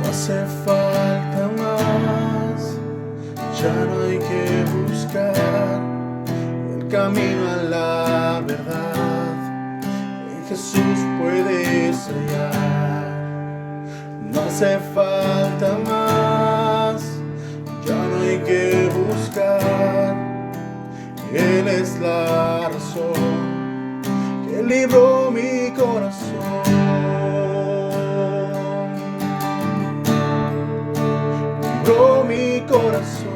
No hace falta más, ya no hay que buscar el camino a la verdad. En Jesús puedes hallar. No hace falta más, ya no hay que buscar. Él es la razón que libró mi corazón. Libró mi corazón.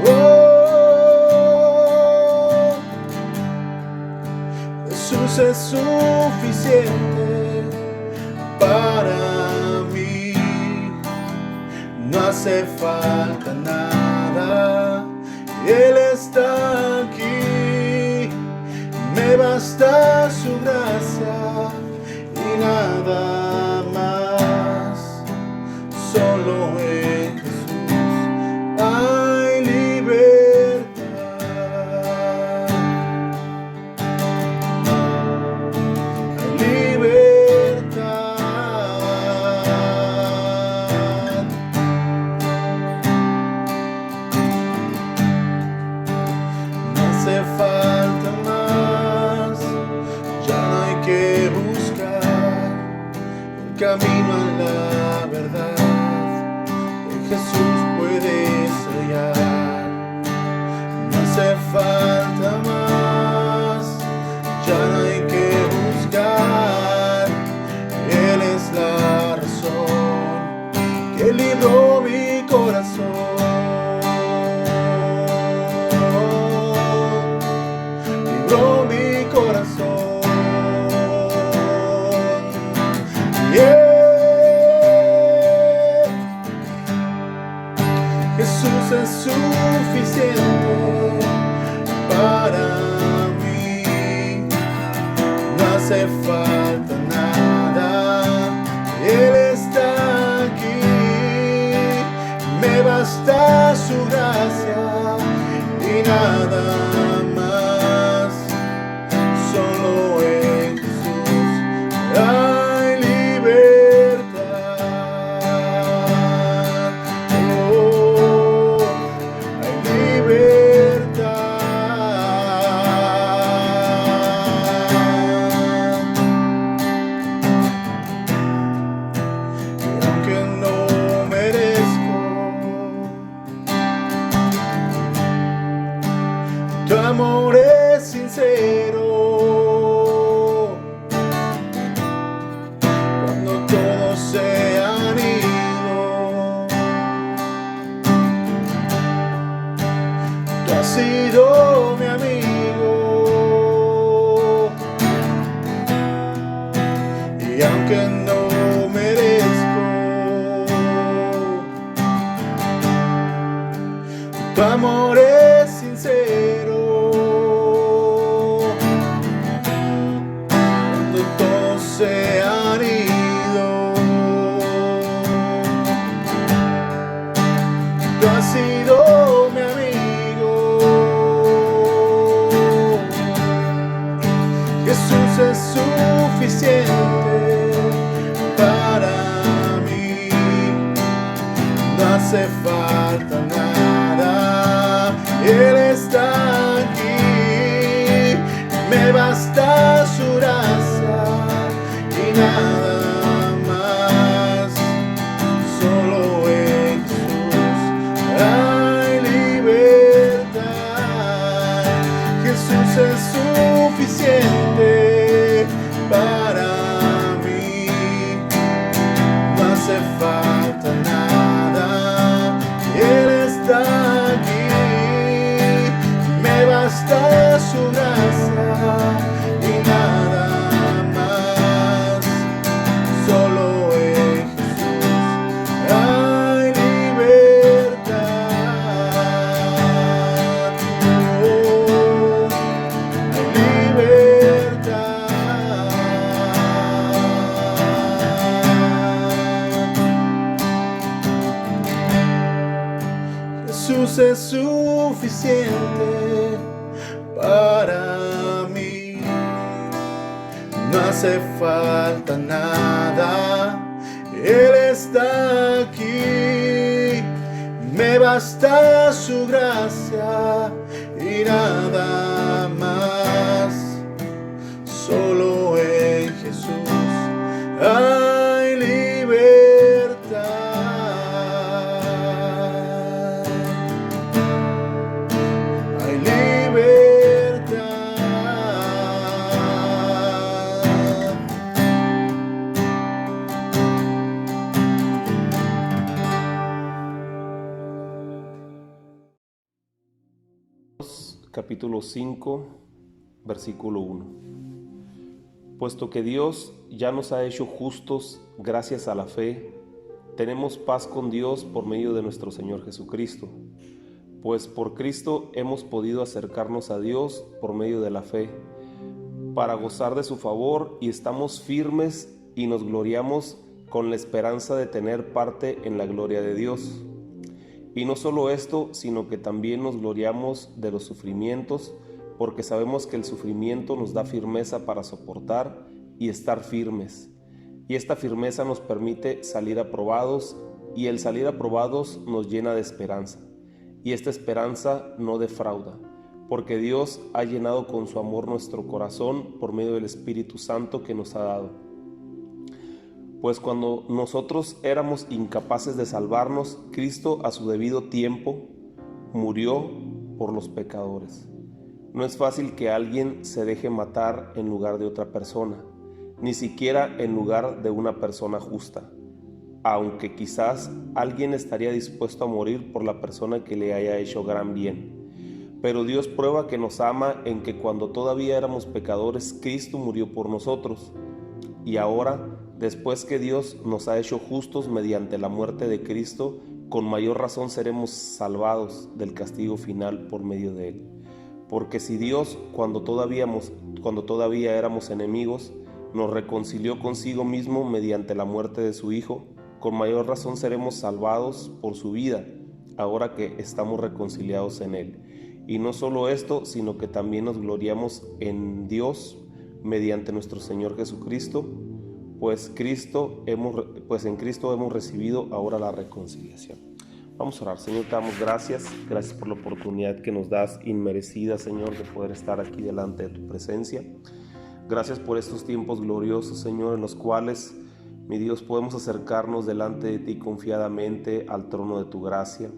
Oh, Jesús es suficiente para mí. No hace falta nada, Él está aquí. Me basta su gracia y nada más. Solo en Jesús hay libertad. Hay libertad. No hace falta más, ya no hay que buscar el camino a la verdad. En Jesús puedes hallar. No hace falta más, ya no hay que buscar. Él es la razón que libró mi corazón. Libró mi corazón. Yeah. Jesús es suficiente para mí. No hace falta nada, Él está aquí. Me basta su gracia y nada más. Solo en Jesús hay libertad. Oh, hay libertad. Y aunque no merezco tu amor es sincero, cuando todos se han ido, tú has sido mi amigo. Y aunque no merezco tu amor es sincero, cuando todos se han ido, tú has sido mi amigo. Jesús es suficiente para mí. No hace falta nada, Él está aquí. Me basta su gracia y nada más. Solo en Jesús hay libertad. Jesús es suficiente para mí. No hace falta nada, Él está aquí. Me basta su gracia y nada más. Solo en Jesús hay libertad. Oh, hay libertad. Jesús es suficiente para mí. No hace hace falta nada, Él está aquí. Me basta su gracia y nada más. Solo en Jesús hay libertad. Hay libertad. Capítulo 5, versículo 1. Puesto que Dios ya nos ha hecho justos gracias a la fe, tenemos paz con Dios por medio de nuestro Señor Jesucristo. Pues por Cristo hemos podido acercarnos a Dios por medio de la fe, para gozar de su favor, y estamos firmes y nos gloriamos con la esperanza de tener parte en la gloria de Dios. Y no solo esto, sino que también nos gloriamos de los sufrimientos, porque sabemos que el sufrimiento nos da firmeza para soportar y estar firmes. Y esta firmeza nos permite salir aprobados, y el salir aprobados nos llena de esperanza. Y esta esperanza no defrauda, porque Dios ha llenado con su amor nuestro corazón por medio del Espíritu Santo que nos ha dado. Pues cuando nosotros éramos incapaces de salvarnos, Cristo a su debido tiempo murió por los pecadores. No es fácil que alguien se deje matar en lugar de otra persona, ni siquiera en lugar de una persona justa, aunque quizás alguien estaría dispuesto a morir por la persona que le haya hecho gran bien. Pero Dios prueba que nos ama en que cuando todavía éramos pecadores, Cristo murió por nosotros. Y ahora, después que Dios nos ha hecho justos mediante la muerte de Cristo, con mayor razón seremos salvados del castigo final por medio de Él. Porque si Dios, cuando todavía éramos enemigos, nos reconcilió consigo mismo mediante la muerte de su Hijo, con mayor razón seremos salvados por su vida, ahora que estamos reconciliados en Él. Y no solo esto, sino que también nos gloriamos en Dios mediante nuestro Señor Jesucristo, pues en Cristo hemos recibido ahora la reconciliación. Vamos a orar. Señor, te damos gracias por la oportunidad que nos das inmerecida, Señor, de poder estar aquí delante de tu presencia. Gracias por estos tiempos gloriosos, Señor, en los cuales, mi Dios, podemos acercarnos delante de ti confiadamente al trono de tu gracia.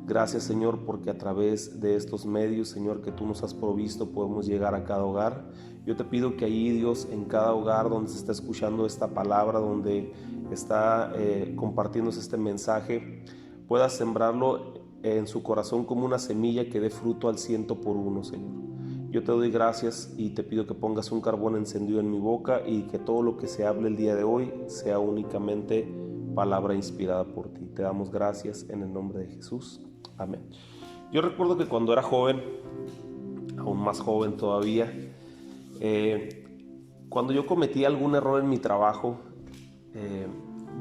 Gracias, Señor, porque a través de estos medios, Señor, que tú nos has provisto, podemos llegar a cada hogar. Yo te pido que ahí, Dios, en cada hogar donde se está escuchando esta palabra, donde está compartiéndose este mensaje, puedas sembrarlo en su corazón como una semilla que dé fruto al 100%, Señor. Yo te doy gracias y te pido que pongas un carbón encendido en mi boca y que todo lo que se hable el día de hoy sea únicamente palabra inspirada por ti. Te damos gracias en el nombre de Jesús. Amén. Yo recuerdo que cuando era joven, aún más joven todavía, cuando yo cometía algún error en mi trabajo,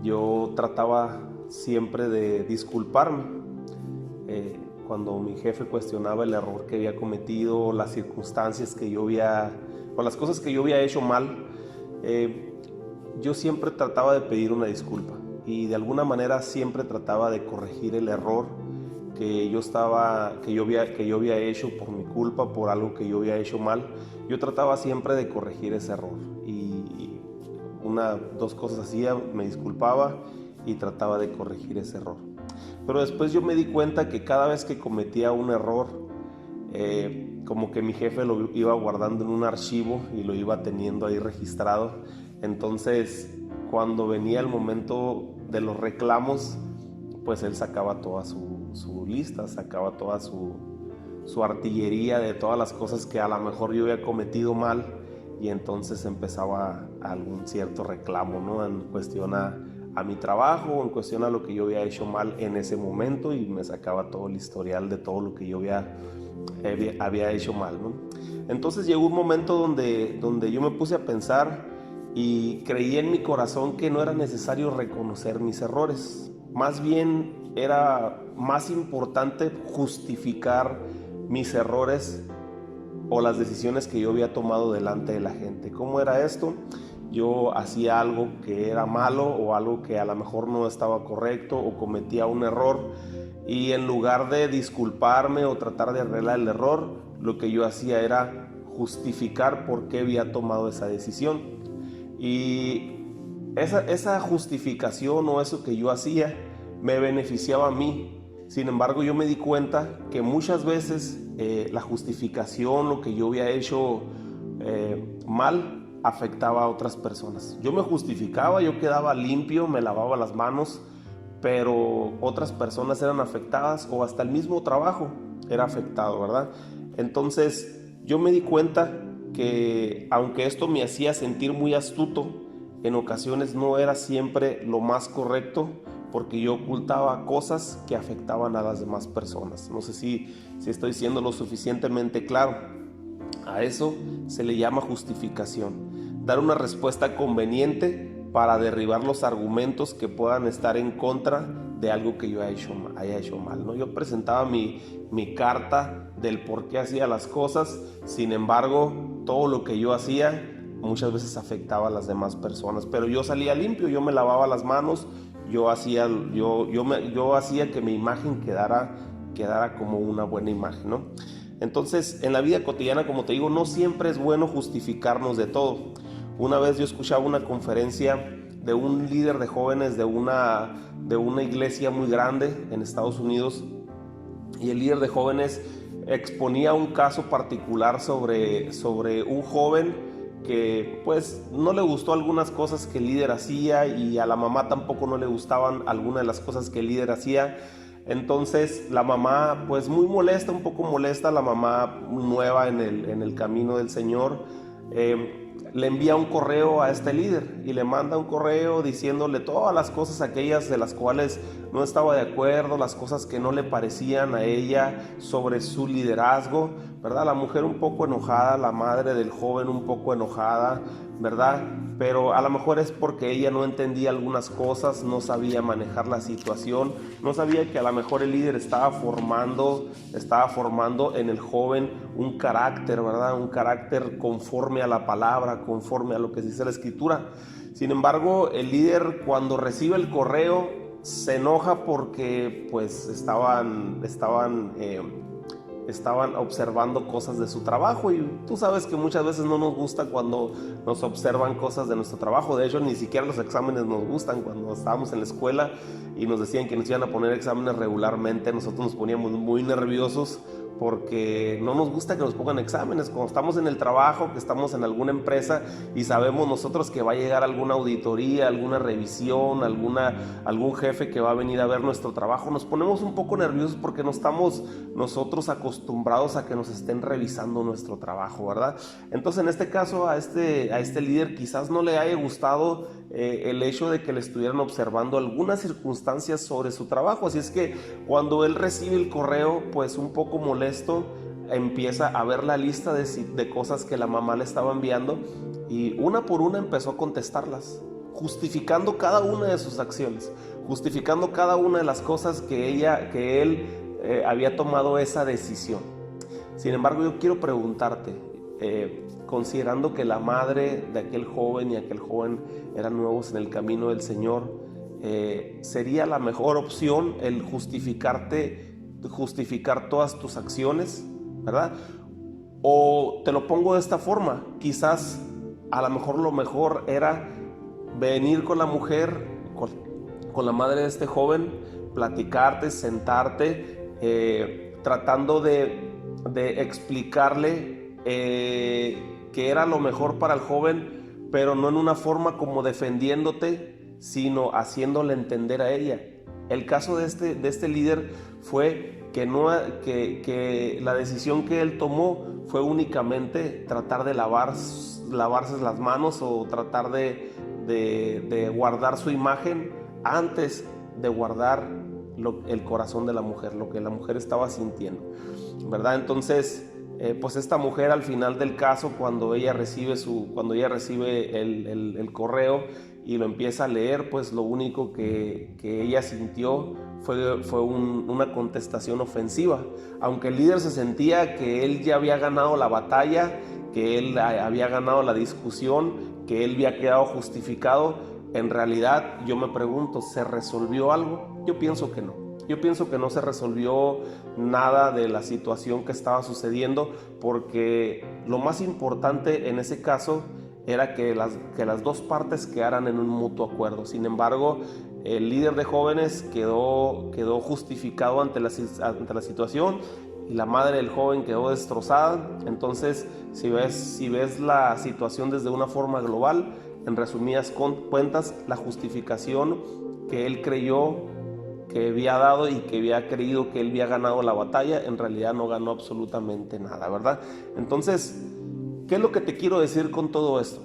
yo trataba siempre de disculparme. Cuando mi jefe cuestionaba el error que había cometido, las circunstancias que yo había, o las cosas que yo había hecho mal, yo siempre trataba de pedir una disculpa y de alguna manera siempre trataba de corregir el error que yo había hecho por mi culpa, por algo que yo había hecho mal. Yo trataba siempre de corregir ese error y dos cosas hacía: me disculpaba y trataba de corregir ese error. Pero después yo me di cuenta que cada vez que cometía un error, como que mi jefe lo iba guardando en un archivo y lo iba teniendo ahí registrado. Entonces, cuando venía el momento de los reclamos, pues él sacaba toda su lista, sacaba toda su artillería de todas las cosas que a lo mejor yo había cometido mal, y entonces empezaba algún cierto reclamo, ¿no? En cuestión a mi trabajo, en cuestión a lo que yo había hecho mal en ese momento, y me sacaba todo el historial de todo lo que yo había hecho mal, ¿no? Entonces llegó un momento donde yo me puse a pensar y creí en mi corazón que no era necesario reconocer mis errores. Más bien era más importante justificar mis errores o las decisiones que yo había tomado delante de la gente. ¿Cómo era esto? yo hacía algo que era malo o algo que a lo mejor no estaba correcto o cometía un error, y en lugar de disculparme o tratar de arreglar el error, lo que yo hacía era justificar por qué había tomado esa decisión. Y esa justificación o eso que yo hacía me beneficiaba a mí. Sin embargo, yo me di cuenta que muchas veces la justificación, lo que yo había hecho mal, afectaba a otras personas. Yo me justificaba, yo quedaba limpio, me lavaba las manos, pero otras personas eran afectadas, o hasta el mismo trabajo era afectado, ¿verdad? Entonces yo me di cuenta que aunque esto me hacía sentir muy astuto, en ocasiones no era siempre lo más correcto, porque yo ocultaba cosas que afectaban a las demás personas. No sé si estoy siendo lo suficientemente claro. A eso se le llama justificación. Dar una respuesta conveniente para derribar los argumentos que puedan estar en contra de algo que yo haya hecho mal, ¿no? Yo presentaba mi carta del por qué hacía las cosas. Sin embargo, todo lo que yo hacía muchas veces afectaba a las demás personas, pero yo salía limpio, yo me lavaba las manos, yo hacía que mi imagen quedara como una buena imagen, ¿no? Entonces, en la vida cotidiana, como te digo, no siempre es bueno justificarnos de todo. Una vez yo escuchaba una conferencia de un líder de jóvenes de una iglesia muy grande en Estados Unidos, y el líder de jóvenes exponía un caso particular sobre un joven que pues no le gustó algunas cosas que el líder hacía, y a la mamá tampoco no le gustaban algunas de las cosas que el líder hacía. Entonces la mamá, pues muy molesta, un poco molesta, la mamá muy nueva en el camino del Señor, le envía un correo a este líder y le manda un correo diciéndole todas las cosas aquellas de las cuales no estaba de acuerdo, las cosas que no le parecían a ella sobre su liderazgo, ¿verdad? La mujer un poco enojada, la madre del joven un poco enojada, ¿verdad? Pero a lo mejor es porque ella no entendía algunas cosas, no sabía manejar la situación, no sabía que a lo mejor el líder estaba formando en el joven un carácter, ¿verdad? Un carácter conforme a la palabra, conforme a lo que dice la Escritura. Sin embargo, el líder, cuando recibe el correo, se enoja porque pues estaban observando cosas de su trabajo, y tú sabes que muchas veces no nos gusta cuando nos observan cosas de nuestro trabajo. De hecho, ni siquiera los exámenes nos gustan. Cuando estábamos en la escuela y nos decían que nos iban a poner exámenes regularmente, nosotros nos poníamos muy nerviosos porque no nos gusta que nos pongan exámenes. Cuando estamos en el trabajo, que estamos en alguna empresa y sabemos nosotros que va a llegar alguna auditoría, alguna revisión, algún jefe que va a venir a ver nuestro trabajo, nos ponemos un poco nerviosos porque no estamos nosotros acostumbrados a que nos estén revisando nuestro trabajo, ¿verdad? Entonces, en este caso, a este líder quizás no le haya gustado el hecho de que le estuvieran observando algunas circunstancias sobre su trabajo. Así es que cuando él recibe el correo, pues un poco molesto, empieza a ver la lista de cosas que la mamá le estaba enviando, y una por una empezó a contestarlas, justificando cada una de sus acciones, justificando cada una de las cosas que él había tomado esa decisión. Sin embargo, yo quiero preguntarte, considerando que la madre de aquel joven y aquel joven eran nuevos en el camino del Señor, ¿sería la mejor opción el justificar todas tus acciones, ¿verdad? O te lo pongo de esta forma, quizás a lo mejor era venir con la mujer, con la madre de este joven, platicarte, sentarte, tratando de explicarle que era lo mejor para el joven, pero no en una forma como defendiéndote, sino haciéndole entender a ella. El caso de este líder fue que la decisión que él tomó fue únicamente tratar de lavarse las manos, o tratar de guardar su imagen antes de guardar el corazón de la mujer, lo que la mujer estaba sintiendo, ¿verdad? Entonces, pues esta mujer, al final del caso, cuando ella recibe el correo y lo empieza a leer, pues lo único que ella sintió fue una contestación ofensiva. Aunque el líder se sentía que él ya había ganado la batalla, que él había ganado la discusión, que él había quedado justificado, en realidad yo me pregunto, ¿se resolvió algo? Yo pienso que no. Yo pienso que no se resolvió nada de la situación que estaba sucediendo, porque lo más importante en ese caso era que las dos partes quedaran en un mutuo acuerdo. Sin embargo, el líder de jóvenes quedó justificado ante la situación, y la madre del joven quedó destrozada. Entonces, si ves la situación desde una forma global, en resumidas cuentas, la justificación que él creyó que había dado y que había creído que él había ganado la batalla, en realidad no ganó absolutamente nada, ¿verdad? Entonces, ¿qué es lo que te quiero decir con todo esto?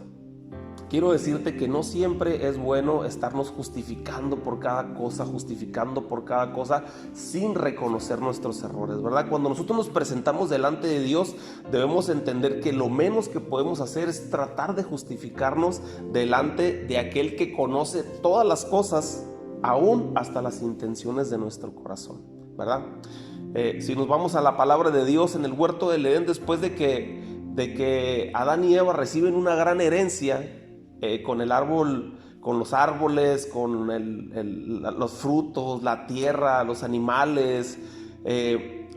Quiero decirte que no siempre es bueno estarnos justificando por cada cosa, sin reconocer nuestros errores, ¿verdad? Cuando nosotros nos presentamos delante de Dios, debemos entender que lo menos que podemos hacer es tratar de justificarnos delante de aquel que conoce todas las cosas, aún hasta las intenciones de nuestro corazón, ¿verdad? Si nos vamos a la palabra de Dios en el huerto del Edén, después de que Adán y Eva reciben una gran herencia, con el árbol, con los árboles, con los frutos, la tierra, los animales,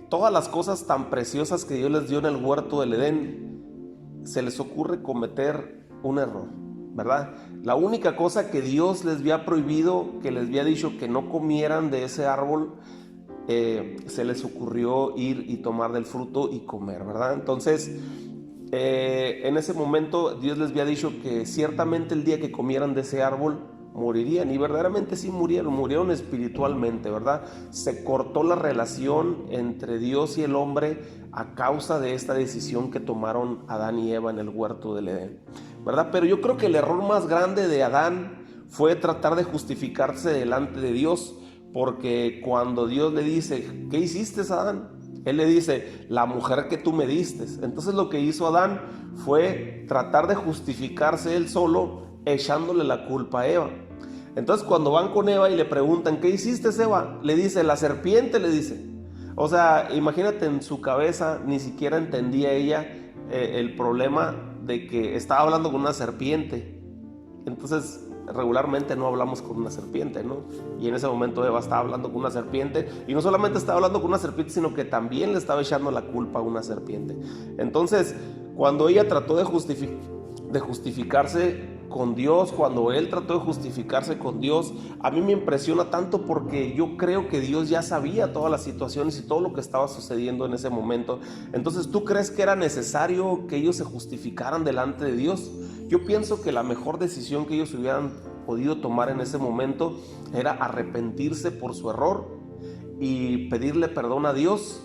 todas las cosas tan preciosas que Dios les dio en el huerto del Edén, se les ocurre cometer un error, ¿verdad? La única cosa que Dios les había prohibido, que les había dicho que no comieran de ese árbol, se les ocurrió ir y tomar del fruto y comer, ¿verdad? Entonces, en ese momento Dios les había dicho que ciertamente el día que comieran de ese árbol morirían, y verdaderamente sí murieron espiritualmente, ¿verdad? Se cortó la relación entre Dios y el hombre a causa de esta decisión que tomaron Adán y Eva en el huerto del Edén, ¿verdad? Pero yo creo que el error más grande de Adán fue tratar de justificarse delante de Dios, porque cuando Dios le dice, ¿qué hiciste, Adán? Él le dice, la mujer que tú me diste. Entonces lo que hizo Adán fue tratar de justificarse él solo, echándole la culpa a Eva. Entonces cuando van con Eva y le preguntan, ¿qué hiciste, Eva? Le dice, la serpiente, le dice. O sea, imagínate, en su cabeza ni siquiera entendía ella el problema de que estaba hablando con una serpiente. Entonces, regularmente no hablamos con una serpiente, ¿no? Y en ese momento Eva estaba hablando con una serpiente, y no solamente estaba hablando con una serpiente, sino que también le estaba echando la culpa a una serpiente. Entonces, cuando ella trató de justificarse con Dios, cuando él trató de justificarse con Dios, a mí me impresiona tanto, porque yo creo que Dios ya sabía todas las situaciones y todo lo que estaba sucediendo en ese momento. Entonces, ¿tú crees que era necesario que ellos se justificaran delante de Dios? Yo pienso que la mejor decisión que ellos hubieran podido tomar en ese momento era arrepentirse por su error y pedirle perdón a Dios,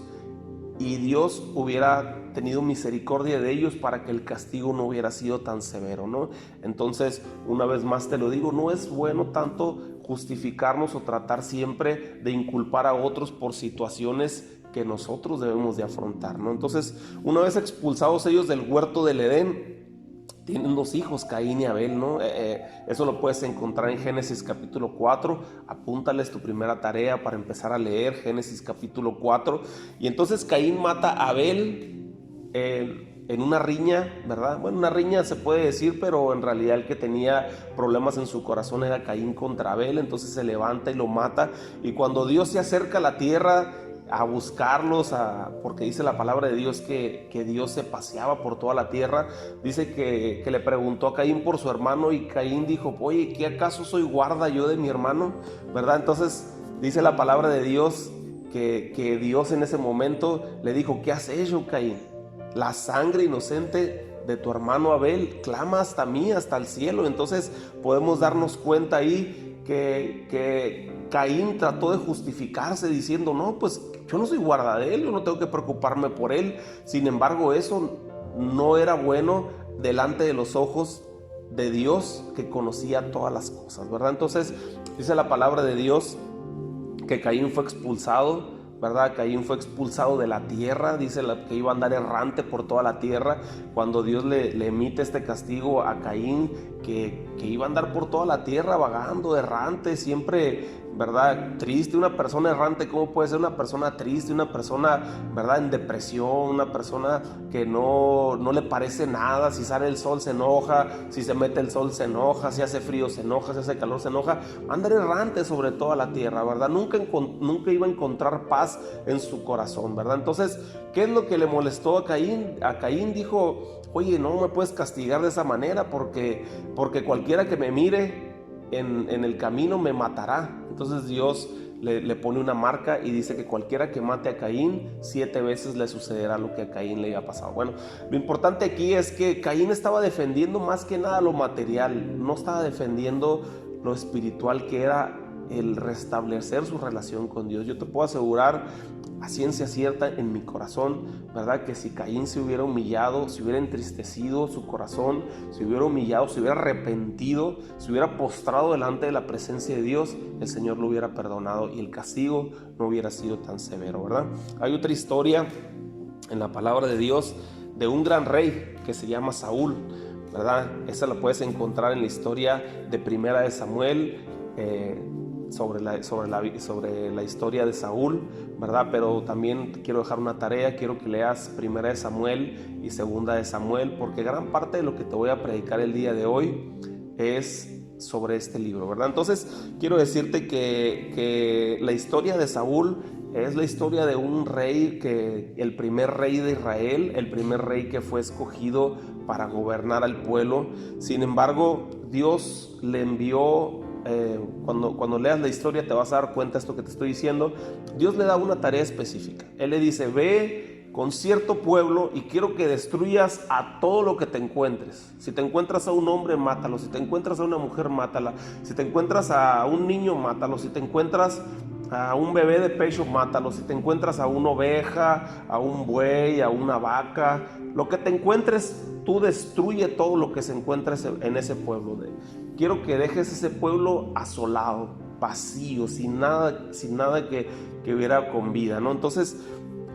y Dios hubiera tenido misericordia de ellos para que el castigo no hubiera sido tan severo, ¿no? Entonces, una vez más te lo digo, no es bueno tanto justificarnos o tratar siempre de inculpar a otros por situaciones que nosotros debemos de afrontar, ¿no? Entonces, una vez expulsados ellos del huerto del Edén, tienen dos hijos, Caín y Abel, ¿no? Eso lo puedes encontrar en Génesis capítulo 4. Apúntales tu primera tarea para empezar a leer Génesis capítulo 4. Y entonces Caín mata a Abel en una riña, ¿verdad? Bueno, una riña se puede decir, pero en realidad el que tenía problemas en su corazón era Caín contra Abel. Entonces se levanta y lo mata. Y cuando Dios se acerca a la tierra a buscarlos, porque dice la palabra de Dios que Dios se paseaba por toda la tierra, dice que le preguntó a Caín por su hermano, y Caín dijo, oye, ¿qué acaso soy guarda yo de mi hermano? ¿Verdad? Entonces dice la palabra de Dios que Dios en ese momento le dijo, ¿qué has hecho, Caín? La sangre inocente de tu hermano Abel clama hasta mí, hasta el cielo. Entonces podemos darnos cuenta ahí que Caín trató de justificarse diciendo, no, pues yo no soy guarda de él, yo no tengo que preocuparme por él. Sin embargo, eso no era bueno delante de los ojos de Dios, que conocía todas las cosas, ¿verdad? Entonces dice la palabra de Dios que Caín fue expulsado, ¿verdad? Caín fue expulsado de la tierra, dice que iba a andar errante por toda la tierra. Cuando Dios le emite este castigo a Caín, que iba a andar por toda la tierra vagando, errante, siempre, ¿verdad? Triste. Una persona errante, ¿cómo puede ser una persona triste? Una persona, ¿verdad? En depresión, una persona que no le parece nada. Si sale el sol se enoja, si se mete el sol se enoja, si hace frío se enoja, si hace calor se enoja. Andar errante sobre toda la tierra, ¿verdad? Nunca iba a encontrar paz en su corazón, ¿verdad? Entonces, ¿qué es lo que le molestó a Caín? A Caín dijo: oye, no me puedes castigar de esa manera porque cualquiera que me mire en el camino me matará. Entonces Dios le pone una marca y dice que cualquiera que mate a Caín, 7 veces le sucederá lo que a Caín le había pasado. Bueno, lo importante aquí es que Caín estaba defendiendo más que nada lo material, no estaba defendiendo lo espiritual, que era el restablecer su relación con Dios. Yo te puedo asegurar a ciencia cierta en mi corazón, ¿verdad?, que si Caín se hubiera humillado, se hubiera entristecido su corazón, se hubiera humillado, se hubiera arrepentido, se hubiera postrado delante de la presencia de Dios, el Señor lo hubiera perdonado y el castigo no hubiera sido tan severo, ¿verdad? Hay otra historia en la palabra de Dios de un gran rey que se llama Saúl, ¿verdad? Esa la puedes encontrar en la historia de Primera de Samuel, sobre la historia de Saúl, ¿verdad? Pero también te quiero dejar una tarea, quiero que leas Primera de Samuel y Segunda de Samuel, porque gran parte de lo que te voy a predicar el día de hoy es sobre este libro, ¿verdad? Entonces quiero decirte que la historia de Saúl es la historia de un rey, el primer rey de Israel, el primer rey que fue escogido para gobernar al pueblo. Sin embargo, Dios le envió, cuando leas la historia te vas a dar cuenta de esto que te estoy diciendo. Dios le da una tarea específica. Él le dice: ve con cierto pueblo y quiero que destruyas a todo lo que te encuentres. Si te encuentras a un hombre, mátalo. Si te encuentras a una mujer, mátala. Si te encuentras a un niño, mátalo. Si te encuentras a un bebé de pecho, mátalo. Si te encuentras a una oveja, a un buey, a una vaca, lo que te encuentres, tú destruye todo lo que se encuentre en ese pueblo. Quiero que dejes ese pueblo asolado, vacío, sin nada que hubiera con vida, ¿no? Entonces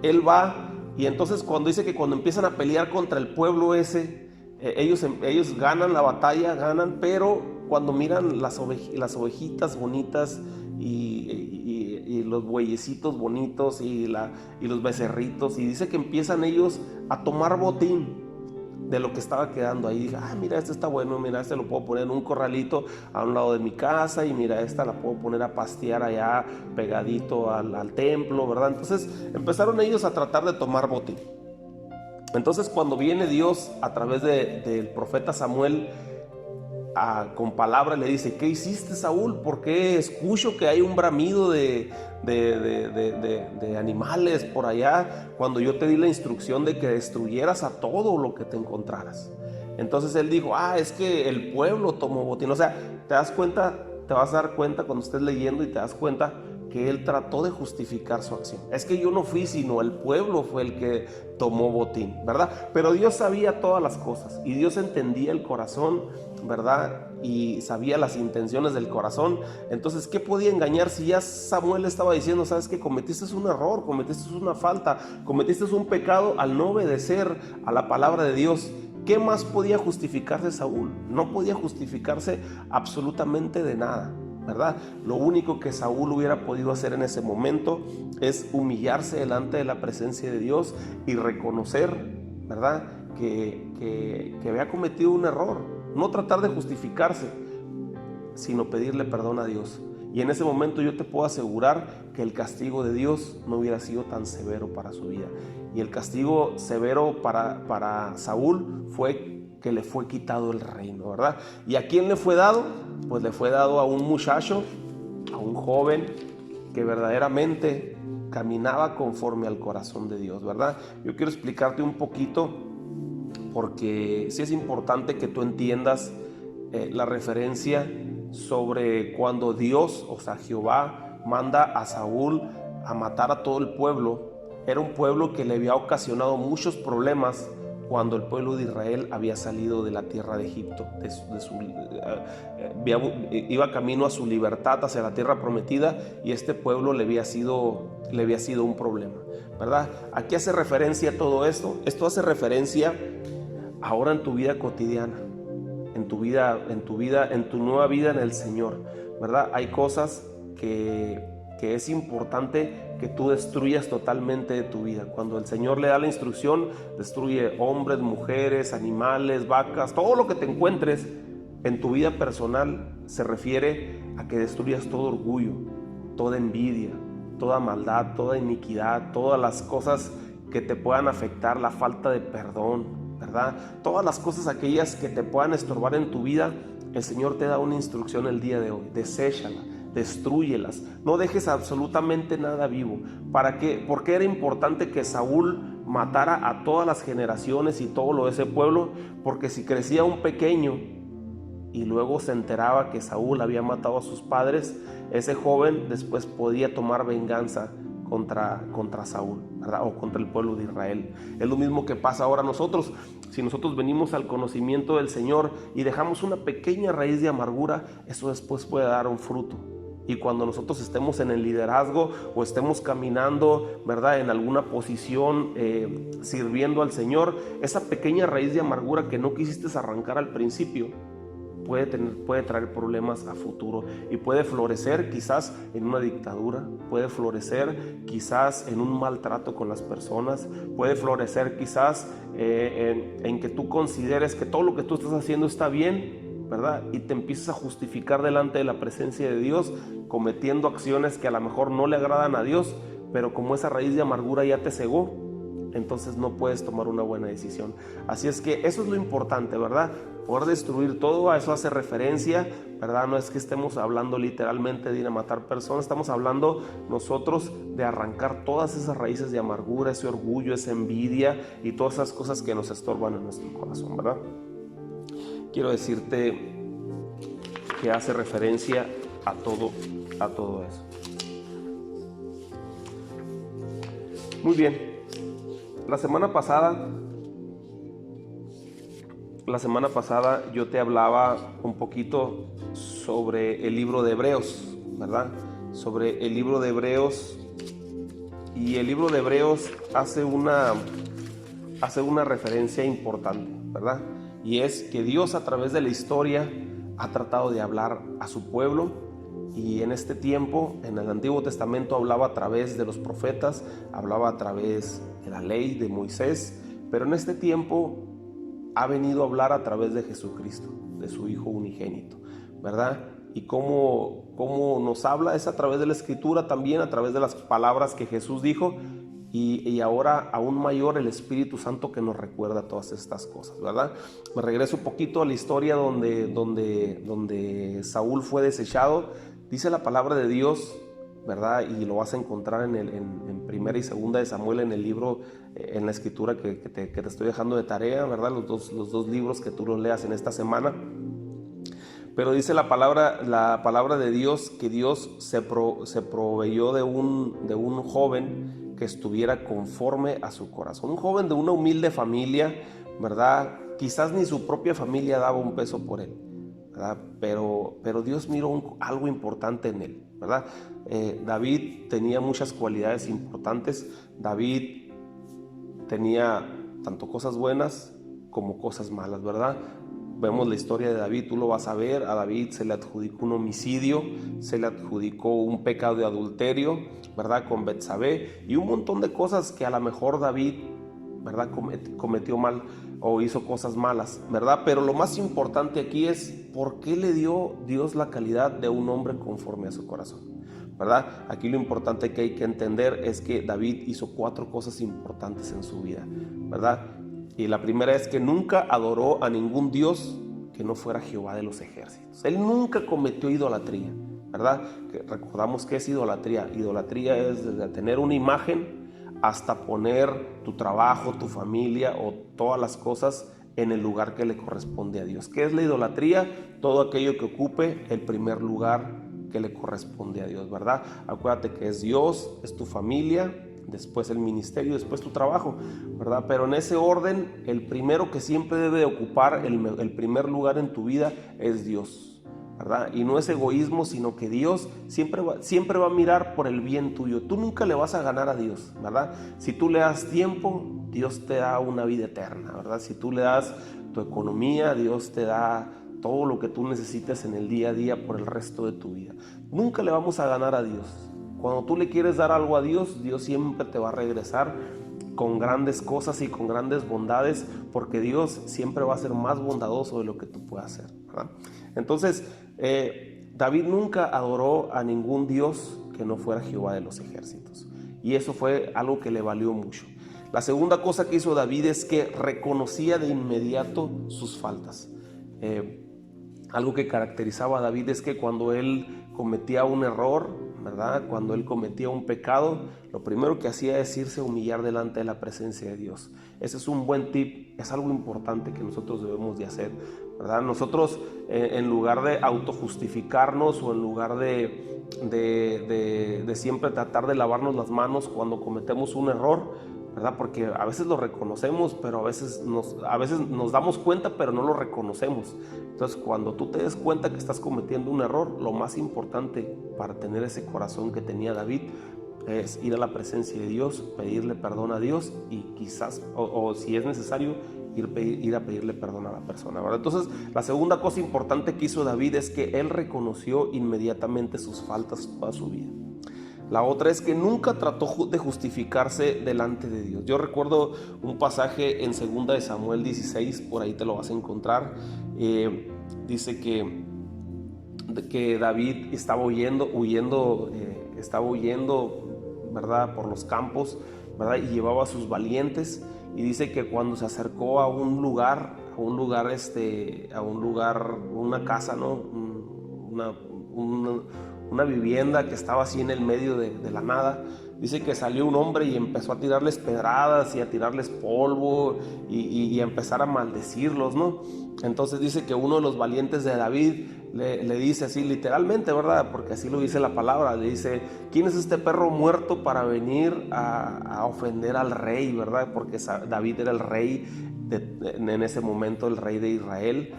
él va, y entonces cuando dice que cuando empiezan a pelear contra el pueblo ese, ellos ganan la batalla, pero cuando miran las ovejitas bonitas y los bueyecitos bonitos y los becerritos, y dice que empiezan ellos a tomar botín de lo que estaba quedando ahí. Dije: mira, este está bueno, mira, este lo puedo poner en un corralito a un lado de mi casa, y mira, esta la puedo poner a pastear allá pegadito al templo, ¿verdad? Entonces empezaron ellos a tratar de tomar botín. Entonces cuando viene Dios a través del profeta Samuel, con palabra le dice: ¿qué hiciste, Saúl? ¿Por qué escucho que hay un bramido de animales por allá cuando yo te di la instrucción de que destruyeras a todo lo que te encontraras? Entonces él dijo: es que el pueblo tomó botín. O sea, te vas a dar cuenta cuando estés leyendo, y te das cuenta que él trató de justificar su acción. Es que yo no fui, sino el pueblo fue el que tomó botín, ¿verdad? Pero Dios sabía todas las cosas, y Dios entendía el corazón, ¿verdad? Y sabía las intenciones del corazón. Entonces, ¿qué podía engañar si ya Samuel estaba diciendo: sabes que cometiste un error, cometiste una falta, cometiste un pecado al no obedecer a la palabra de Dios? ¿Qué más podía justificarse Saúl? No podía justificarse absolutamente de nada, ¿verdad? Lo único que Saúl hubiera podido hacer en ese momento es humillarse delante de la presencia de Dios y reconocer, ¿verdad?, que había cometido un error. No tratar de justificarse, sino pedirle perdón a Dios. Y en ese momento yo te puedo asegurar que el castigo de Dios no hubiera sido tan severo para su vida. Y el castigo severo para Saúl fue que le fue quitado el reino, ¿verdad? ¿Y a quién le fue dado? Pues le fue dado a un muchacho, a un joven que verdaderamente caminaba conforme al corazón de Dios, ¿verdad? Yo quiero explicarte un poquito, porque sí es importante que tú entiendas la referencia sobre cuando Dios, o sea, Jehová, manda a Saúl a matar a todo el pueblo. Era un pueblo que le había ocasionado muchos problemas cuando el pueblo de Israel había salido de la tierra de Egipto, iba camino a su libertad hacia la tierra prometida, y este pueblo le había sido un problema, ¿verdad? ¿A qué hace referencia todo esto? Esto hace referencia ahora en tu vida cotidiana, en en tu vida, en tu nueva vida en el Señor, ¿verdad? Hay cosas que es importante que tú destruyas totalmente de tu vida. Cuando el Señor le da la instrucción, destruye hombres, mujeres, animales, vacas, todo lo que te encuentres en tu vida personal. Se refiere a que destruyas todo orgullo, toda envidia, toda maldad, toda iniquidad, todas las cosas que te puedan afectar, la falta de perdón, ¿verdad? Todas las cosas aquellas que te puedan estorbar en tu vida. El Señor te da una instrucción el día de hoy: deséchala, destrúyelas, no dejes absolutamente nada vivo. ¿Para qué? Porque era importante que Saúl matara a todas las generaciones y todo lo de ese pueblo, porque si crecía un pequeño y luego se enteraba que Saúl había matado a sus padres, ese joven después podía tomar venganza contra Saúl, ¿verdad? O contra el pueblo de Israel. Es lo mismo que pasa ahora a nosotros. Si nosotros venimos al conocimiento del Señor y dejamos una pequeña raíz de amargura, eso después puede dar un fruto. Y cuando nosotros estemos en el liderazgo o estemos caminando, ¿verdad?, en alguna posición sirviendo al Señor, esa pequeña raíz de amargura que no quisiste arrancar al principio puede traer problemas a futuro y puede florecer quizás en una dictadura, puede florecer quizás en un maltrato con las personas, puede florecer quizás en que tú consideres que todo lo que tú estás haciendo está bien, ¿verdad? Y te empiezas a justificar delante de la presencia de Dios, cometiendo acciones que a lo mejor no le agradan a Dios, pero como esa raíz de amargura ya te cegó, entonces no puedes tomar una buena decisión. Así es que eso es lo importante, ¿verdad? Poder destruir todo. A eso hace referencia, ¿verdad? No es que estemos hablando literalmente de ir a matar personas, estamos hablando nosotros de arrancar todas esas raíces de amargura, ese orgullo, esa envidia y todas esas cosas que nos estorban en nuestro corazón, ¿verdad? Quiero decirte que hace referencia a todo eso. Muy bien. La semana pasada yo te hablaba un poquito sobre el libro de Hebreos, ¿verdad? Sobre el libro de Hebreos, y el libro de Hebreos hace una referencia importante, ¿verdad? Y es que Dios a través de la historia ha tratado de hablar a su pueblo, y en este tiempo, en el Antiguo Testamento, hablaba a través de los profetas, hablaba a través de la ley de Moisés, pero en este tiempo ha venido a hablar a través de Jesucristo, de su Hijo unigénito, ¿verdad? Y cómo nos habla es a través de la Escritura, también a través de las palabras que Jesús dijo, y ahora aún mayor el Espíritu Santo que nos recuerda todas estas cosas, ¿verdad? Me regreso un poquito a la historia donde Saúl fue desechado. Dice la palabra de Dios, ¿verdad? Y lo vas a encontrar en primera y segunda de Samuel, en el libro, en la escritura que te estoy dejando de tarea, ¿verdad? Los dos libros que tú los leas en esta semana. Pero dice la palabra de Dios que Dios se proveyó de un joven que estuviera conforme a su corazón. Un joven de una humilde familia, ¿verdad? Quizás ni su propia familia daba un peso por él, ¿verdad? Pero Dios miró algo importante en él, ¿verdad? David tenía muchas cualidades importantes. David tenía tanto cosas buenas como cosas malas, ¿verdad? Vemos la historia de David, tú lo vas a ver. A David se le adjudicó un homicidio, se le adjudicó un pecado de adulterio, ¿verdad?, con Betsabé, y un montón de cosas que a lo mejor David, ¿verdad?, cometió mal o hizo cosas malas, ¿verdad? Pero lo más importante aquí es por qué le dio Dios la calidad de un hombre conforme a su corazón, ¿verdad? Aquí lo importante que hay que entender es que David hizo 4 cosas importantes en su vida, ¿verdad? Y la primera es que nunca adoró a ningún dios que no fuera Jehová de los ejércitos. Él nunca cometió idolatría, ¿verdad? Que recordamos que es idolatría. Idolatría es desde tener una imagen hasta poner tu trabajo, tu familia o todas las cosas en el lugar que le corresponde a Dios. ¿Qué es la idolatría? Todo aquello que ocupe el primer lugar que le corresponde a Dios, ¿verdad? Acuérdate que es Dios, es tu familia, después el ministerio, después tu trabajo, ¿verdad? Pero en ese orden, el primero que siempre debe de ocupar el primer lugar en tu vida es Dios, ¿verdad? Y no es egoísmo, sino que Dios siempre va a mirar por el bien tuyo. Tú nunca le vas a ganar a Dios, ¿verdad? Si tú le das tiempo, Dios te da una vida eterna, ¿verdad? Si tú le das tu economía, Dios te da todo lo que tú necesites en el día a día por el resto de tu vida. Nunca le vamos a ganar a Dios. Cuando tú le quieres dar algo a Dios, Dios siempre te va a regresar con grandes cosas y con grandes bondades, porque Dios siempre va a ser más bondadoso de lo que tú puedas hacer, ¿verdad? Entonces, David nunca adoró a ningún Dios que no fuera Jehová de los ejércitos, y eso fue algo que le valió mucho. La segunda cosa que hizo David es que reconocía de inmediato sus faltas. Algo que caracterizaba a David es que cuando él cometía un error, ¿verdad?, cuando él cometía un pecado, lo primero que hacía es irse a humillar delante de la presencia de Dios. Ese es un buen tip, es algo importante que nosotros debemos de hacer, ¿verdad? Nosotros, en lugar de autojustificarnos o en lugar de siempre tratar de lavarnos las manos cuando cometemos un error, ¿verdad? Porque a veces lo reconocemos, pero a veces nos damos cuenta, pero no lo reconocemos. Entonces, cuando tú te des cuenta que estás cometiendo un error, lo más importante para tener ese corazón que tenía David es ir a la presencia de Dios, pedirle perdón a Dios y quizás, o si es necesario, ir a pedirle perdón a la persona, ¿verdad? Entonces, la segunda cosa importante que hizo David es que él reconoció inmediatamente sus faltas toda su vida. La otra es que nunca trató de justificarse delante de Dios. Yo recuerdo un pasaje en 2 de Samuel 16, por ahí te lo vas a encontrar. Dice que David estaba huyendo, ¿verdad?, por los campos, ¿verdad?, y llevaba a sus valientes. Y dice que cuando se acercó a un lugar, una casa, ¿no?, una vivienda que estaba así en el medio de la nada, dice que salió un hombre y empezó a tirarles pedradas y a tirarles polvo y a empezar a maldecirlos, ¿no? Entonces dice que uno de los valientes de David le dice así literalmente, ¿verdad?, porque así lo dice la palabra, le dice: ¿quién es este perro muerto para venir a ofender al rey?, ¿verdad? Porque David era el rey en ese momento, el rey de Israel.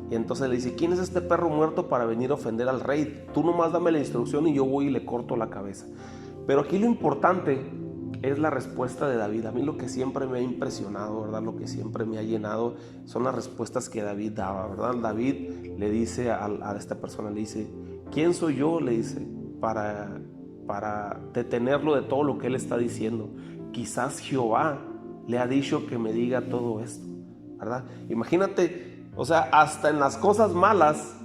Y entonces le dice: ¿quién es este perro muerto para venir a ofender al rey? Tú nomás dame la instrucción y yo voy y le corto la cabeza. Pero aquí lo importante es la respuesta de David. A mí lo que siempre me ha impresionado, ¿verdad?, lo que siempre me ha llenado son las respuestas que David daba, ¿verdad? David le dice a esta persona, le dice: ¿quién soy yo?, le dice, para detenerlo de todo lo que él está diciendo. Quizás Jehová le ha dicho que me diga todo esto, ¿verdad? Imagínate. O sea, hasta en las cosas malas,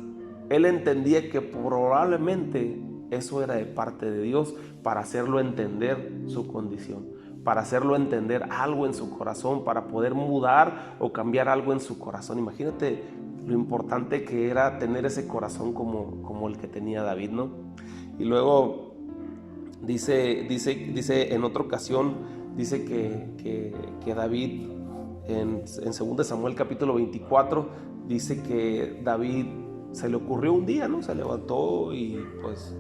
él entendía que probablemente eso era de parte de Dios para hacerlo entender su condición, para hacerlo entender algo en su corazón, para poder mudar o cambiar algo en su corazón. Imagínate lo importante que era tener ese corazón como el que tenía David, ¿no? Y luego dice en otra ocasión, dice que David, en 2 Samuel capítulo 24, dice que David se le ocurrió un día, ¿no? Se levantó y pues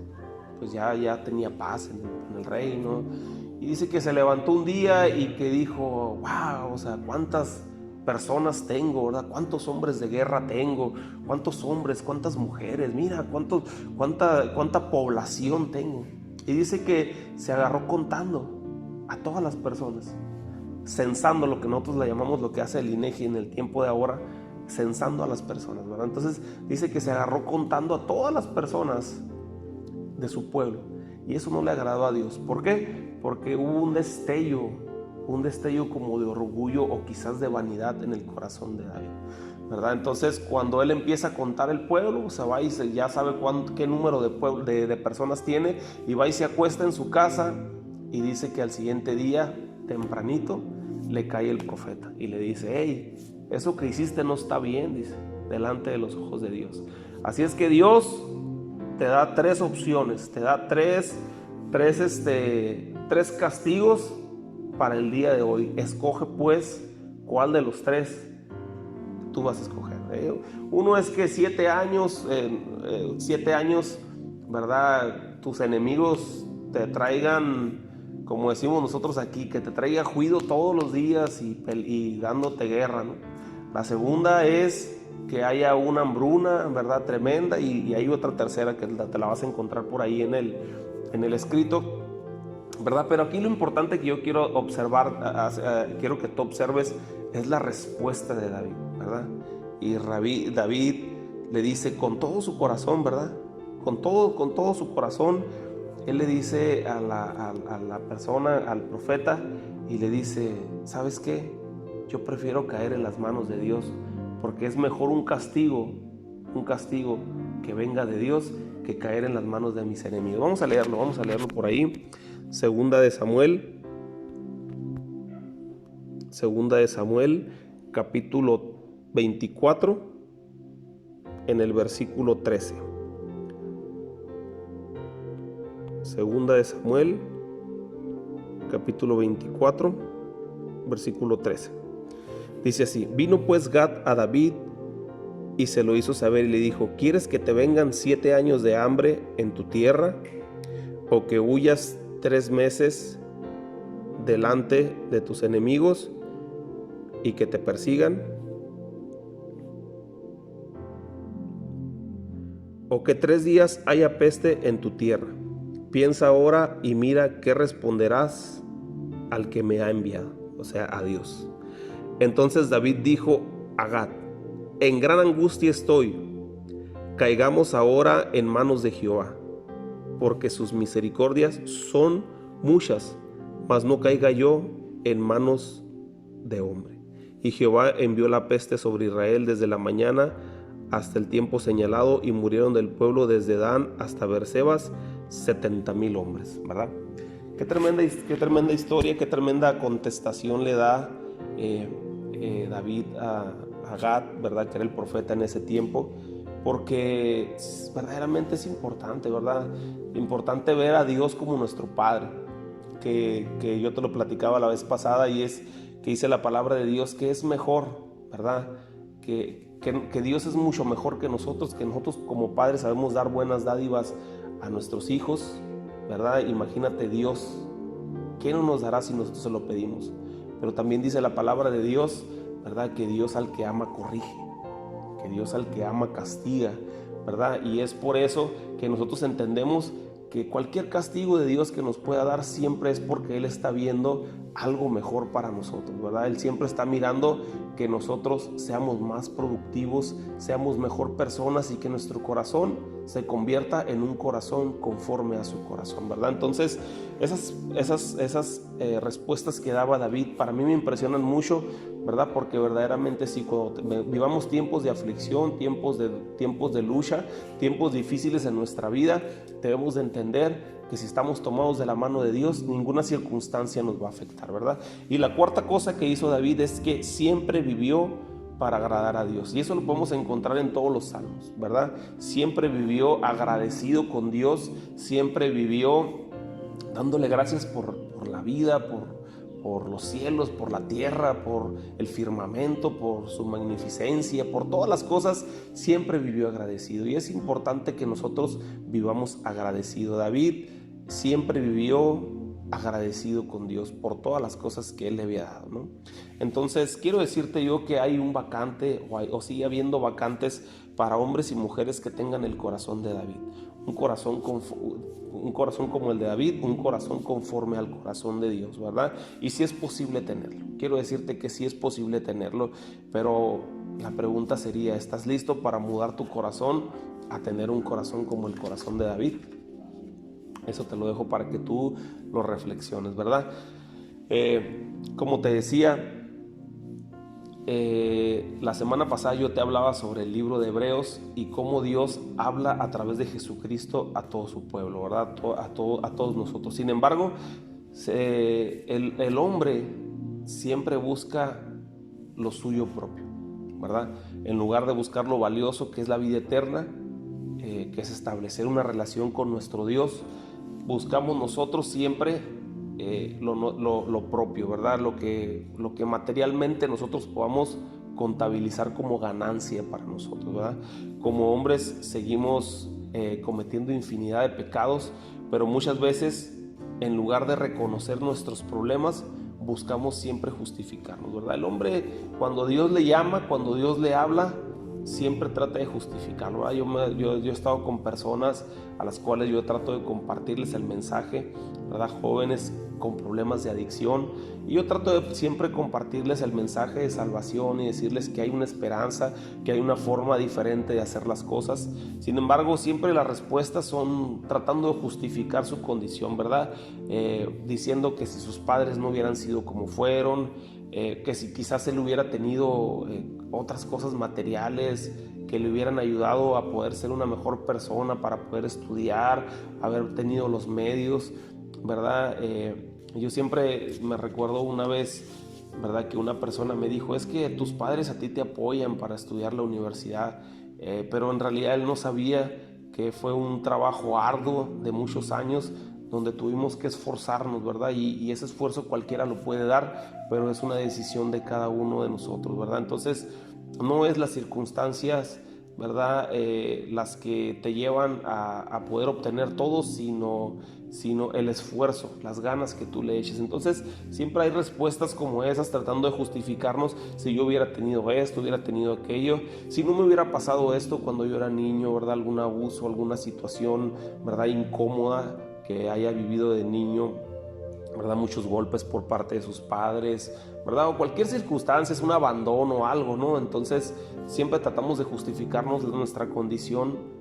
ya tenía paz en el reino. Y dice que se levantó un día y que dijo: wow, o sea, cuántas personas tengo, ¿verdad? Cuántos hombres de guerra tengo, cuántos hombres, cuántas mujeres, mira, cuánta población tengo. Y dice que se agarró contando a todas las personas, censando, lo que nosotros le llamamos, lo que hace el INEGI en el tiempo de ahora, censando a las personas, ¿verdad? Entonces dice que se agarró contando a todas las personas de su pueblo, y eso no le agradó a Dios. ¿Por qué? Porque hubo un destello como de orgullo o quizás de vanidad en el corazón de David, ¿verdad? Entonces, cuando él empieza a contar el pueblo, se va y ya sabe qué número de personas tiene, y va y se acuesta en su casa, y dice que al siguiente día, tempranito, le cae el profeta y le dice: hey, eso que hiciste no está bien, dice, delante de los ojos de Dios. Así es que Dios te da 3 opciones, te da tres castigos para el día de hoy. Escoge pues cuál de los 3 tú vas a escoger. Uno es que 7 años, ¿verdad?, tus enemigos te traigan, como decimos nosotros aquí, que te traiga juido todos los días y dándote guerra, ¿no? La segunda es que haya una hambruna, ¿verdad?, tremenda, y hay otra tercera que te la vas a encontrar por ahí en el escrito, ¿verdad? Pero aquí lo importante que yo quiero quiero que tú observes es la respuesta de David, ¿verdad? Y David le dice con todo su corazón, ¿verdad? Con todo su corazón, él le dice a la persona, al profeta, y le dice, ¿sabes qué? Yo prefiero caer en las manos de Dios, porque es mejor un castigo que venga de Dios que caer en las manos de mis enemigos. Vamos a leerlo por ahí. Segunda de Samuel, capítulo 24, en el versículo 13. Segunda de Samuel, capítulo 24, versículo 13. Dice así: vino pues Gad a David y se lo hizo saber y le dijo: ¿quieres que te vengan 7 años de hambre en tu tierra, o que huyas 3 meses delante de tus enemigos y que te persigan? ¿O que 3 días haya peste en tu tierra? Piensa ahora y mira qué responderás al que me ha enviado, o sea, a Dios. Entonces David dijo a Gad: en gran angustia estoy, caigamos ahora en manos de Jehová, porque sus misericordias son muchas, mas no caiga yo en manos de hombre. Y Jehová envió la peste sobre Israel desde la mañana hasta el tiempo señalado, y murieron del pueblo desde Dan hasta Beersebas 70,000 hombres, ¿verdad? Qué tremenda historia, qué tremenda contestación le da David a Gad, ¿verdad? Que era el profeta en ese tiempo, porque verdaderamente es importante, ¿verdad? Importante ver a Dios como nuestro Padre, que yo te lo platicaba la vez pasada, y es que dice la palabra de Dios que es mejor, ¿verdad? Que Dios es mucho mejor que nosotros como padres sabemos dar buenas dádivas a nuestros hijos, ¿verdad? Imagínate Dios, ¿qué no nos dará si nosotros se lo pedimos? Pero también dice la palabra de Dios, ¿verdad? Que Dios al que ama corrige, que Dios al que ama castiga, ¿verdad? Y es por eso que nosotros entendemos que cualquier castigo de Dios que nos pueda dar siempre es porque Él está viendo algo mejor para nosotros, ¿verdad? Él siempre está mirando que nosotros seamos más productivos, seamos mejor personas, y que nuestro corazón se convierta en un corazón conforme a su corazón, ¿verdad? Entonces esas respuestas que daba David para mí me impresionan mucho, ¿verdad? Porque verdaderamente sí, cuando vivamos tiempos de aflicción, tiempos de lucha, tiempos difíciles en nuestra vida, debemos de entender que si estamos tomados de la mano de Dios, ninguna circunstancia nos va a afectar, ¿verdad? Y la cuarta cosa que hizo David es que siempre vivió para agradar a Dios, y eso lo podemos encontrar en todos los salmos, ¿verdad? Siempre vivió agradecido con Dios, siempre vivió dándole gracias por la vida, por los cielos, por la tierra, por el firmamento, por su magnificencia, por todas las cosas. Siempre vivió agradecido, y es importante que nosotros vivamos agradecido. David siempre vivió agradecido con Dios por todas las cosas que Él le había dado, ¿no? Entonces quiero decirte yo que hay un vacante, o sigue habiendo vacantes para hombres y mujeres que tengan el corazón de David, un corazón como el de David, un corazón conforme al corazón de Dios, ¿verdad? Y si es posible tenerlo, quiero decirte que sí es posible tenerlo, pero la pregunta sería: ¿estás listo para mudar tu corazón a tener un corazón como el corazón de David? Eso te lo dejo para que tú lo reflexiones, ¿verdad? Como te decía, la semana pasada yo te hablaba sobre el libro de Hebreos y cómo Dios habla a través de Jesucristo a todo su pueblo, ¿verdad? A todos nosotros. Sin embargo, el hombre siempre busca lo suyo propio, ¿verdad? En lugar de buscar lo valioso, que es la vida eterna, que es establecer una relación con nuestro Dios, buscamos nosotros siempre lo propio, ¿verdad? Lo que materialmente nosotros podamos contabilizar como ganancia para nosotros, ¿verdad? Como hombres seguimos cometiendo infinidad de pecados, pero muchas veces, en lugar de reconocer nuestros problemas, buscamos siempre justificarnos, ¿verdad? El hombre, cuando Dios le llama, cuando Dios le habla, siempre trata de justificarlo, ¿verdad? Yo he estado con personas a las cuales yo trato de compartirles el mensaje, ¿verdad? Jóvenes con problemas de adicción, y yo trato de siempre compartirles el mensaje de salvación y decirles que hay una esperanza, que hay una forma diferente de hacer las cosas. Sin embargo, siempre las respuestas son tratando de justificar su condición, ¿verdad? Diciendo que si sus padres no hubieran sido como fueron, que si quizás él hubiera tenido otras cosas materiales que le hubieran ayudado a poder ser una mejor persona, para poder estudiar, haber tenido los medios, ¿verdad? Yo siempre me recuerdo una vez, ¿verdad?, que una persona me dijo: es que tus padres a ti te apoyan para estudiar la universidad, pero en realidad él no sabía que fue un trabajo arduo de muchos años, donde tuvimos que esforzarnos, ¿verdad? Y ese esfuerzo cualquiera lo puede dar, pero es una decisión de cada uno de nosotros, ¿verdad? Entonces, no es las circunstancias, ¿verdad?, las que te llevan a poder obtener todo, sino el esfuerzo, las ganas que tú le eches. Entonces, siempre hay respuestas como esas, tratando de justificarnos: si yo hubiera tenido esto, hubiera tenido aquello, si no me hubiera pasado esto cuando yo era niño, ¿verdad? Algún abuso, alguna situación, ¿verdad?, incómoda que haya vivido de niño, ¿verdad? Muchos golpes por parte de sus padres, ¿verdad? O cualquier circunstancia, es un abandono o algo, ¿no? Entonces, siempre tratamos de justificarnos nuestra condición,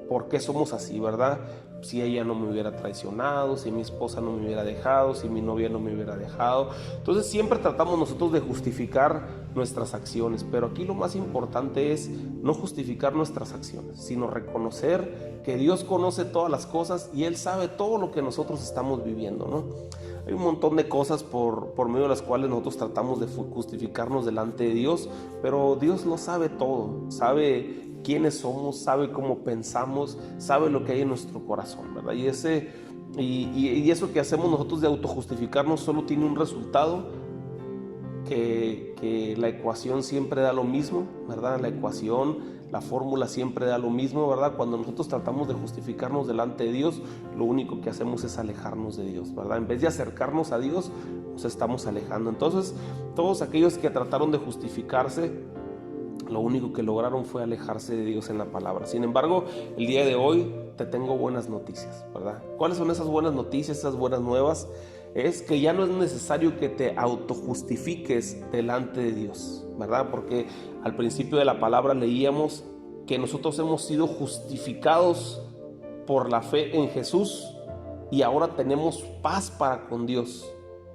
por qué somos así, ¿verdad? Si ella no me hubiera traicionado, si mi esposa no me hubiera dejado, si mi novia no me hubiera dejado. Entonces, siempre tratamos nosotros de justificar nuestras acciones, pero aquí lo más importante es no justificar nuestras acciones, sino reconocer que Dios conoce todas las cosas y Él sabe todo lo que nosotros estamos viviendo, ¿no? Hay un montón de cosas por medio de las cuales nosotros tratamos de justificarnos delante de Dios, pero Dios lo sabe todo, sabe quiénes somos, sabe cómo pensamos, sabe lo que hay en nuestro corazón, ¿verdad? Y eso que hacemos nosotros de autojustificarnos solo tiene un resultado: que la ecuación siempre da lo mismo, ¿verdad? La ecuación, la fórmula siempre da lo mismo, ¿verdad? Cuando nosotros tratamos de justificarnos delante de Dios, lo único que hacemos es alejarnos de Dios, ¿verdad? En vez de acercarnos a Dios, nos estamos alejando. Entonces, todos aquellos que trataron de justificarse, lo único que lograron fue alejarse de Dios en la palabra. Sin embargo, el día de hoy te tengo buenas noticias, ¿verdad? ¿Cuáles son esas buenas noticias, esas buenas nuevas? Es que ya no es necesario que te autojustifiques delante de Dios, ¿verdad? Porque al principio de la palabra leíamos que nosotros hemos sido justificados por la fe en Jesús, y ahora tenemos paz para con Dios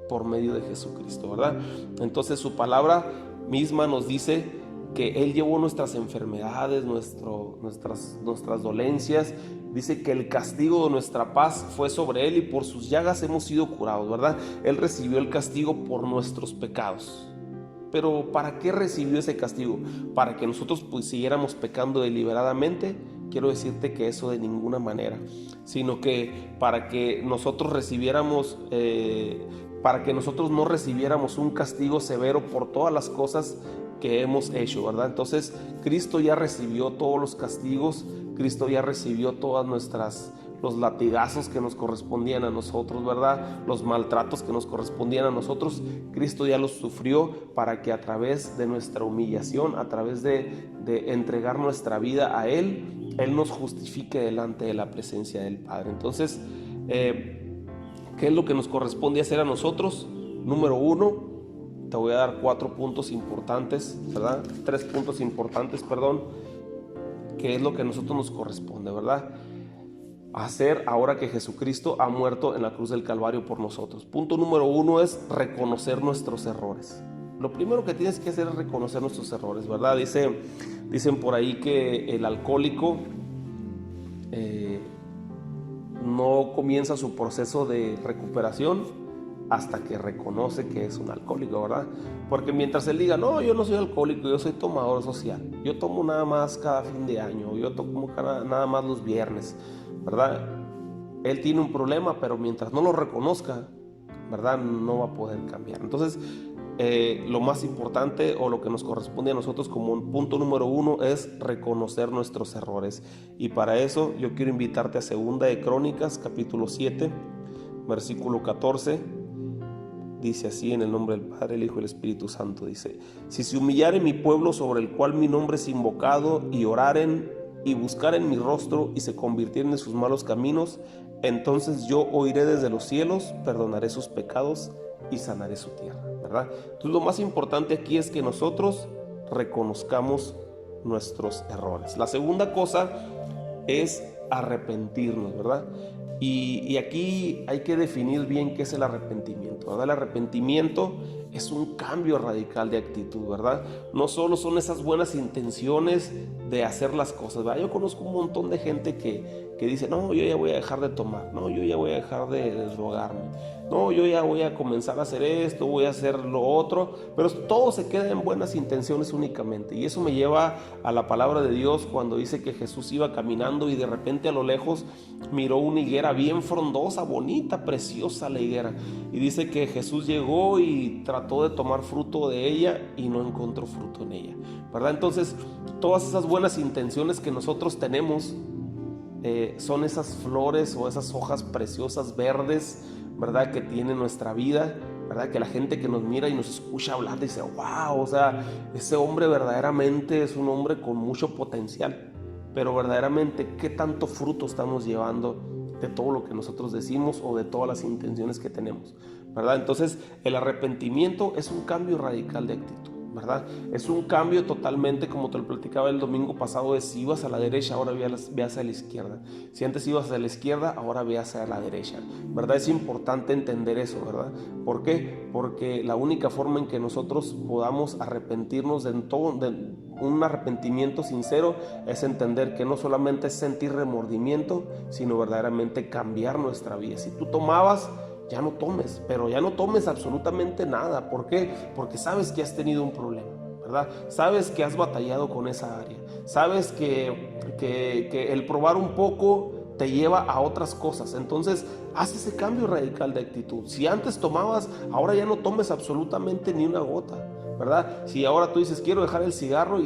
por medio de Jesucristo, ¿verdad? Entonces, su palabra misma nos dice que Él llevó nuestras enfermedades, nuestras dolencias. Dice que el castigo de nuestra paz fue sobre Él, y por sus llagas hemos sido curados, ¿verdad? Él recibió el castigo por nuestros pecados. Pero ¿para qué recibió ese castigo? ¿Para que nosotros pues siguiéramos pecando deliberadamente? Quiero decirte que eso de ninguna manera, sino que para que nosotros recibiéramos, para que nosotros no recibiéramos un castigo severo por todas las cosas que hemos hecho, ¿verdad? Entonces, Cristo ya recibió todos los castigos, Cristo ya recibió todas los latigazos que nos correspondían a nosotros, ¿verdad? Los maltratos que nos correspondían a nosotros, Cristo ya los sufrió, para que a través de nuestra humillación, a través de entregar nuestra vida a Él, Él nos justifique delante de la presencia del Padre. Entonces, ¿qué es lo que nos corresponde hacer a nosotros? Número uno, te voy a dar 4 puntos importantes, ¿verdad? 3 puntos importantes, perdón, que es lo que a nosotros nos corresponde, ¿verdad? Hacer ahora que Jesucristo ha muerto en la cruz del Calvario por nosotros. Punto número 1 es reconocer nuestros errores. Lo primero que tienes que hacer es reconocer nuestros errores, ¿verdad? Dicen por ahí que el alcohólico no comienza su proceso de recuperación hasta que reconoce que es un alcohólico, ¿verdad? Porque mientras él diga: no, yo no soy alcohólico, yo soy tomador social, yo tomo nada más cada fin de año, yo tomo nada más los viernes, ¿verdad? Él tiene un problema, pero mientras no lo reconozca, ¿verdad?, no va a poder cambiar. Entonces, lo más importante, o lo que nos corresponde a nosotros como un punto número 1, es reconocer nuestros errores. Y para eso yo quiero invitarte a 2 de Crónicas, capítulo 7, versículo 14. dice así, en el nombre del Padre, el Hijo y el Espíritu Santo, dice: si se humillare mi pueblo sobre el cual mi nombre es invocado, y oraren y buscaren mi rostro, y se convirtieren en sus malos caminos, entonces yo oiré desde los cielos, perdonaré sus pecados y sanaré su tierra, ¿verdad? Entonces lo más importante aquí es que nosotros reconozcamos nuestros errores. La segunda cosa es arrepentirnos, ¿verdad? Y aquí hay que definir bien qué es el arrepentimiento, ¿verdad? El arrepentimiento es un cambio radical de actitud, ¿verdad? No solo son esas buenas intenciones de hacer las cosas, ¿verdad? Yo conozco un montón de gente que dice: no, yo ya voy a dejar de tomar, no, yo ya voy a dejar de drogarme, no, yo ya voy a comenzar a hacer esto, voy a hacer lo otro, pero todo se queda en buenas intenciones únicamente. Y eso me lleva a la palabra de Dios cuando dice que Jesús iba caminando y de repente a lo lejos miró una higuera bien frondosa, bonita, preciosa la higuera, y dice que Jesús llegó y trató de tomar fruto de ella y no encontró fruto en ella, ¿verdad? Entonces todas esas buenas intenciones que nosotros tenemos son esas flores o esas hojas preciosas verdes, ¿verdad?, que tiene nuestra vida, ¿verdad? Que la gente que nos mira y nos escucha hablar dice: wow, o sea, ese hombre verdaderamente es un hombre con mucho potencial. Pero verdaderamente, ¿qué tanto fruto estamos llevando de todo lo que nosotros decimos o de todas las intenciones que tenemos, ¿verdad? Entonces el arrepentimiento es un cambio radical de actitud, ¿verdad? Es un cambio totalmente, como te lo platicaba el domingo pasado, de si ibas a la derecha, ahora ve hacia la izquierda. Si antes ibas a la izquierda, ahora ve hacia la derecha, ¿verdad? Es importante entender eso, ¿verdad? ¿Por qué? Porque la única forma en que nosotros podamos arrepentirnos de un arrepentimiento sincero es entender que no solamente es sentir remordimiento, sino verdaderamente cambiar nuestra vida. Si tú tomabas, ya no tomes, pero ya no tomes absolutamente nada. ¿Por qué? Porque sabes que has tenido un problema, ¿verdad? Sabes que has batallado con esa área. Sabes que el probar un poco te lleva a otras cosas. Entonces haz ese cambio radical de actitud. Si antes tomabas, ahora ya no tomes absolutamente ni una gota, ¿verdad? Si ahora tú dices: quiero dejar el cigarro,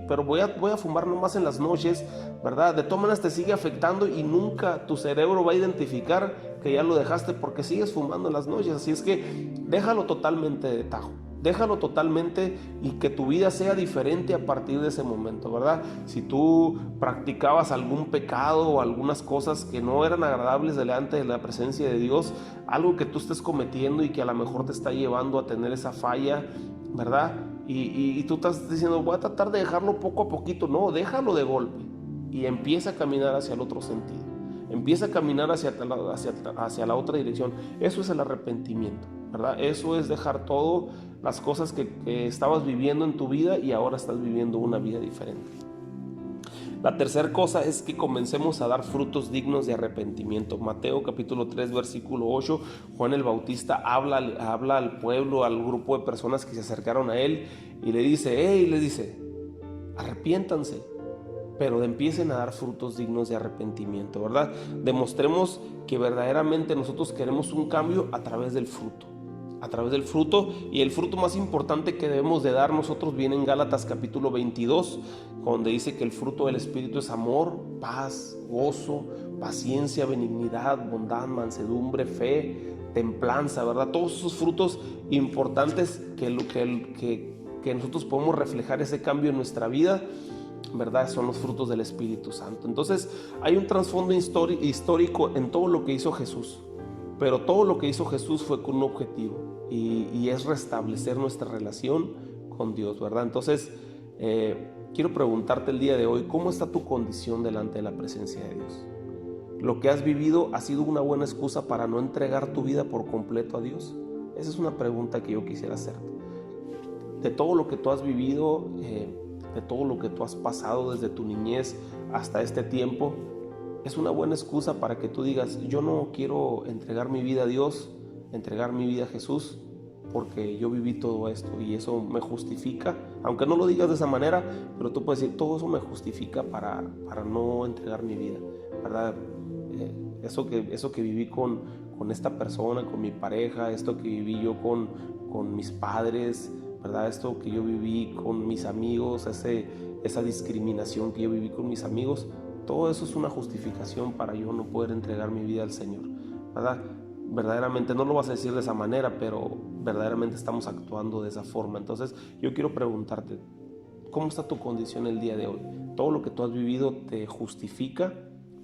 pero voy a fumar nomás en las noches, ¿verdad? De todas maneras te sigue afectando y nunca tu cerebro va a identificar que ya lo dejaste porque sigues fumando en las noches. Así es que déjalo totalmente de tajo. Déjalo totalmente y que tu vida sea diferente a partir de ese momento, ¿verdad? Si tú practicabas algún pecado o algunas cosas que no eran agradables delante de la presencia de Dios, algo que tú estés cometiendo y que a lo mejor te está llevando a tener esa falla, ¿verdad? Y tú estás diciendo: voy a tratar de dejarlo poco a poquito. No, déjalo de golpe y empieza a caminar hacia el otro sentido. Empieza a caminar hacia la otra dirección. Eso es el arrepentimiento, ¿verdad? Eso es dejar todas las cosas que estabas viviendo en tu vida y ahora estás viviendo una vida diferente. La tercera cosa es que comencemos a dar frutos dignos de arrepentimiento. Mateo capítulo 3 versículo 8, Juan el Bautista habla al pueblo, al grupo de personas que se acercaron a él y les dice: arrepiéntanse, pero empiecen a dar frutos dignos de arrepentimiento, ¿verdad? Demostremos que verdaderamente nosotros queremos un cambio a través del fruto. Y el fruto más importante que debemos de dar nosotros viene en Gálatas capítulo 22, donde dice que el fruto del Espíritu es amor, paz, gozo, paciencia, benignidad, bondad, mansedumbre, fe, templanza, ¿verdad? Todos esos frutos importantes que nosotros podemos reflejar ese cambio en nuestra vida, ¿verdad? Son los frutos del Espíritu Santo. Entonces hay un trasfondo histórico en todo lo que hizo Jesús, pero todo lo que hizo Jesús fue con un objetivo, y es restablecer nuestra relación con Dios, ¿verdad? Entonces quiero preguntarte el día de hoy: ¿cómo está tu condición delante de la presencia de Dios? ¿Lo que has vivido ha sido una buena excusa para no entregar tu vida por completo a Dios? Esa es una pregunta que yo quisiera hacerte. De todo lo que tú has vivido, de todo lo que tú has pasado desde tu niñez hasta este tiempo, es una buena excusa para que tú digas: yo no quiero entregar mi vida a Dios, entregar mi vida a Jesús, porque yo viví todo esto y eso me justifica. Aunque no lo digas de esa manera, pero tú puedes decir: todo eso me justifica para no entregar mi vida, ¿verdad? Eso que viví con esta persona, con mi pareja, esto que viví yo con mis padres, ¿verdad? Esto que yo viví con mis amigos, esa discriminación que yo viví con mis amigos, todo eso es una justificación para yo no poder entregar mi vida al Señor, ¿verdad? verdaderamente no lo vas a decir de esa manera, pero verdaderamente estamos actuando de esa forma. Entonces yo quiero preguntarte, ¿cómo está tu condición el día de hoy? ¿Todo lo que tú has vivido te justifica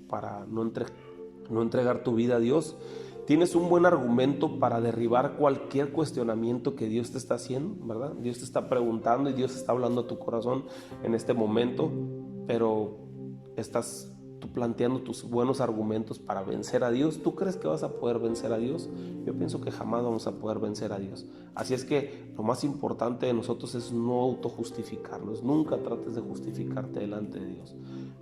para no entregar tu vida a Dios? ¿Tienes un buen argumento para derribar cualquier cuestionamiento que Dios te está haciendo, verdad? Dios te está preguntando y Dios está hablando a tu corazón en este momento, pero estás tú planteando tus buenos argumentos para vencer a Dios. ¿Tú crees que vas a poder vencer a Dios? Yo pienso que jamás vamos a poder vencer a Dios. Así es que lo más importante de nosotros es no autojustificarnos. Nunca trates de justificarte delante de Dios.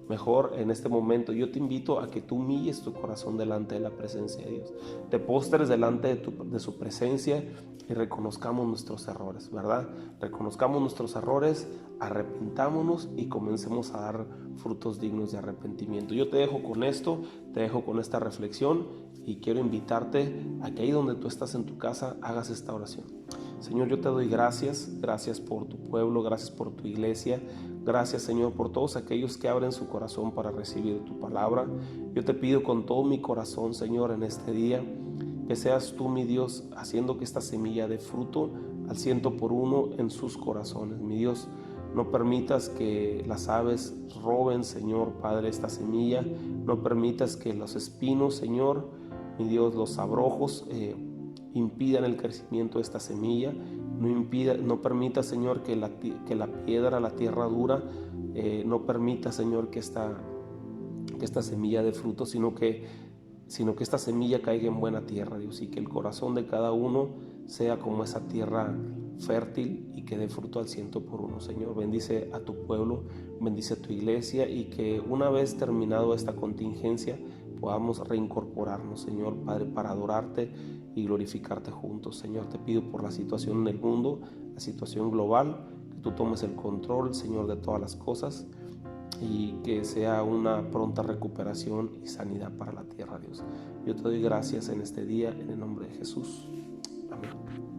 Mejor en este momento yo te invito a que tú humilles tu corazón delante de la presencia de Dios. Te postres delante de su presencia y reconozcamos nuestros errores, ¿verdad? Reconozcamos nuestros errores, arrepentámonos y comencemos a dar frutos dignos de arrepentimiento. Yo te dejo con esto, te dejo con esta reflexión y quiero invitarte a que ahí donde tú estás en tu casa hagas esta oración. Señor, yo te doy gracias por tu pueblo, gracias por tu iglesia, gracias, Señor, por todos aquellos que abren su corazón para recibir tu palabra. Yo te pido con todo mi corazón, Señor, en este día, que seas tú, mi Dios, haciendo que esta semilla dé fruto al 100% en sus corazones. Mi Dios, no permitas que las aves roben, Señor, Padre, esta semilla. No permitas que los espinos, Señor, mi Dios, los abrojos, impidan el crecimiento de esta semilla. No permita, Señor, que la piedra, la tierra dura, no permita, Señor, que esta semilla dé fruto, sino que esta semilla caiga en buena tierra, Dios, y que el corazón de cada uno sea como esa tierra fértil y que dé fruto al 100%. Señor, bendice a tu pueblo, bendice a tu iglesia, y que una vez terminado esta contingencia podamos reincorporarnos, Señor Padre, para adorarte y glorificarte juntos. Señor, te pido por la situación en el mundo, la situación global, que tú tomes el control, Señor, de todas las cosas, y que sea una pronta recuperación y sanidad para la tierra, Dios. Yo te doy gracias en este día, en el nombre de Jesús. Amén.